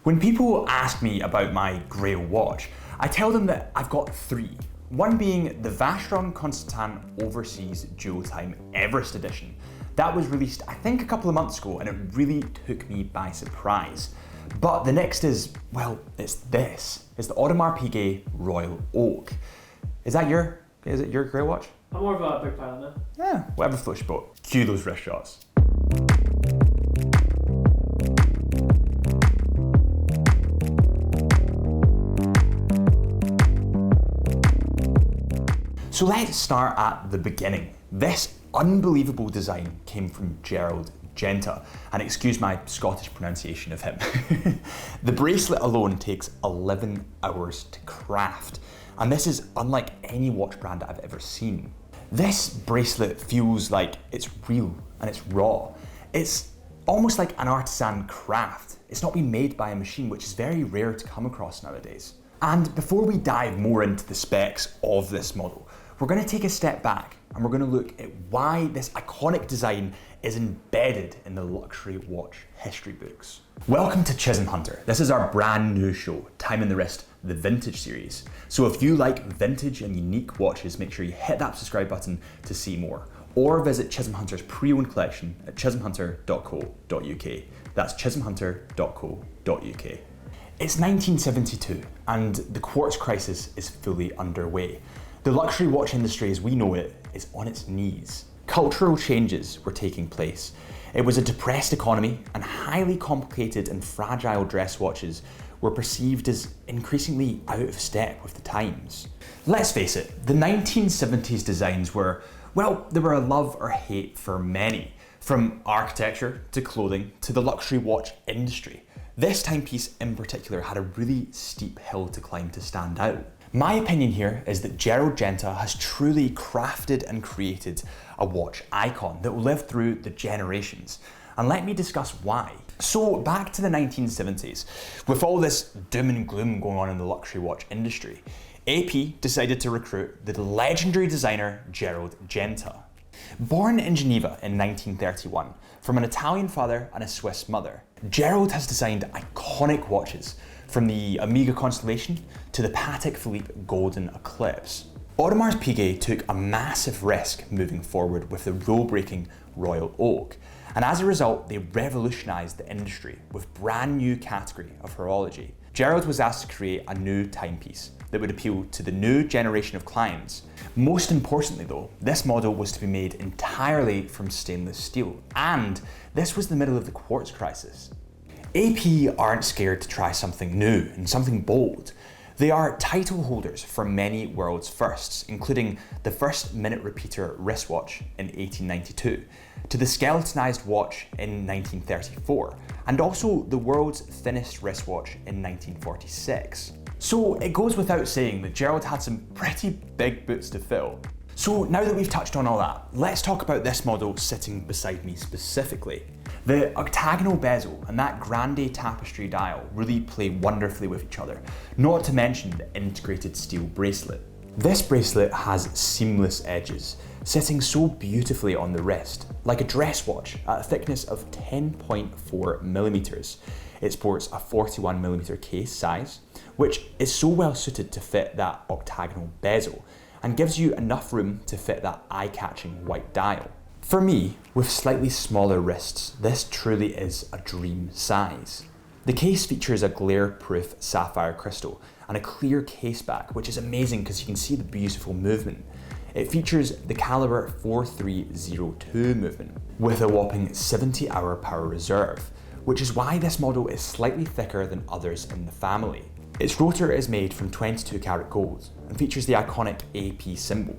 When people ask me about my Grail watch, I tell them that I've got three. One being the Vacheron Constantin Overseas Dual Time Everest Edition. That was released, I think, a couple of months ago, and it really took me by surprise. But the next is, well, it's this. It's the Audemars Piguet Royal Oak. Is it your Grail watch? I'm more of a big fan of it. Yeah, whatever floats your boat. Cue those wrist shots. So let's start at the beginning. This unbelievable design came from Gerald Genta, and excuse my Scottish pronunciation of him. The bracelet alone takes 11 hours to craft, and this is unlike any watch brand I've ever seen. This bracelet feels like it's real and it's raw. It's almost like an artisan craft. It's not been made by a machine, which is very rare to come across nowadays. And before we dive more into the specs of this model, we're going to take a step back and we're going to look at why this iconic design is embedded in the luxury watch history books. Welcome to Chisholm Hunter. This is our brand new show, Time in the Wrist, the Vintage series. So if you like vintage and unique watches, make sure you hit that subscribe button to see more. Or visit Chisholm Hunter's pre-owned collection at chisholmhunter.co.uk. That's chisholmhunter.co.uk. It's 1972 and the quartz crisis is fully underway. The luxury watch industry as we know it is on its knees. Cultural changes were taking place. It was a depressed economy, and highly complicated and fragile dress watches were perceived as increasingly out of step with the times. Let's face it, the 1970s designs were, well, they were a love or hate for many. From architecture to clothing to the luxury watch industry. This timepiece in particular had a really steep hill to climb to stand out. My opinion here is that Gerald Genta has truly crafted and created a watch icon that will live through the generations. And let me discuss why. So back to the 1970s, with all this doom and gloom going on in the luxury watch industry, AP decided to recruit the legendary designer Gerald Genta. Born in Geneva in 1931, from an Italian father and a Swiss mother, Gerald has designed iconic watches from the Omega Constellation to the Patek Philippe Golden Eclipse. Audemars Piguet took a massive risk moving forward with the rule-breaking Royal Oak, and as a result, they revolutionized the industry with brand new category of horology. Gerald was asked to create a new timepiece that would appeal to the new generation of clients. Most importantly though, this model was to be made entirely from stainless steel, and this was the middle of the quartz crisis. AP aren't scared to try something new and something bold. They are title holders for many world's firsts, including the first minute repeater wristwatch in 1892, to the skeletonized watch in 1934, and also the world's thinnest wristwatch in 1946. So it goes without saying that Gerald had some pretty big boots to fill. So now that we've touched on all that, let's talk about this model sitting beside me specifically. The octagonal bezel and that grande tapestry dial really play wonderfully with each other, not to mention the integrated steel bracelet. This bracelet has seamless edges, sitting so beautifully on the wrist, like a dress watch at a thickness of 10.4 millimeters. It sports a 41 millimeter case size, which is so well suited to fit that octagonal bezel, and gives you enough room to fit that eye-catching white dial. For me, with slightly smaller wrists, this truly is a dream size. The case features a glare-proof sapphire crystal and a clear case back, which is amazing because you can see the beautiful movement. It features the caliber 4302 movement with a whopping 70-hour power reserve, which is why this model is slightly thicker than others in the family. Its rotor is made from 22 karat gold and features the iconic AP symbol.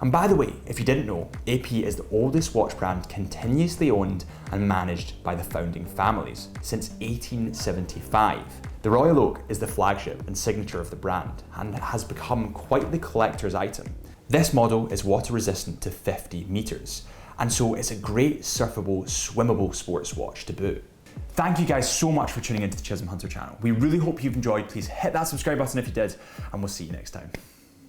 And by the way, if you didn't know, AP is the oldest watch brand continuously owned and managed by the founding families since 1875. The Royal Oak is the flagship and signature of the brand and has become quite the collector's item. This model is water resistant to 50 meters, and so it's a great surfable, swimmable sports watch to boot. Thank you guys so much for tuning into the Chisholm Hunter channel. We really hope you've enjoyed. Please hit that subscribe button if you did, and we'll see you next time.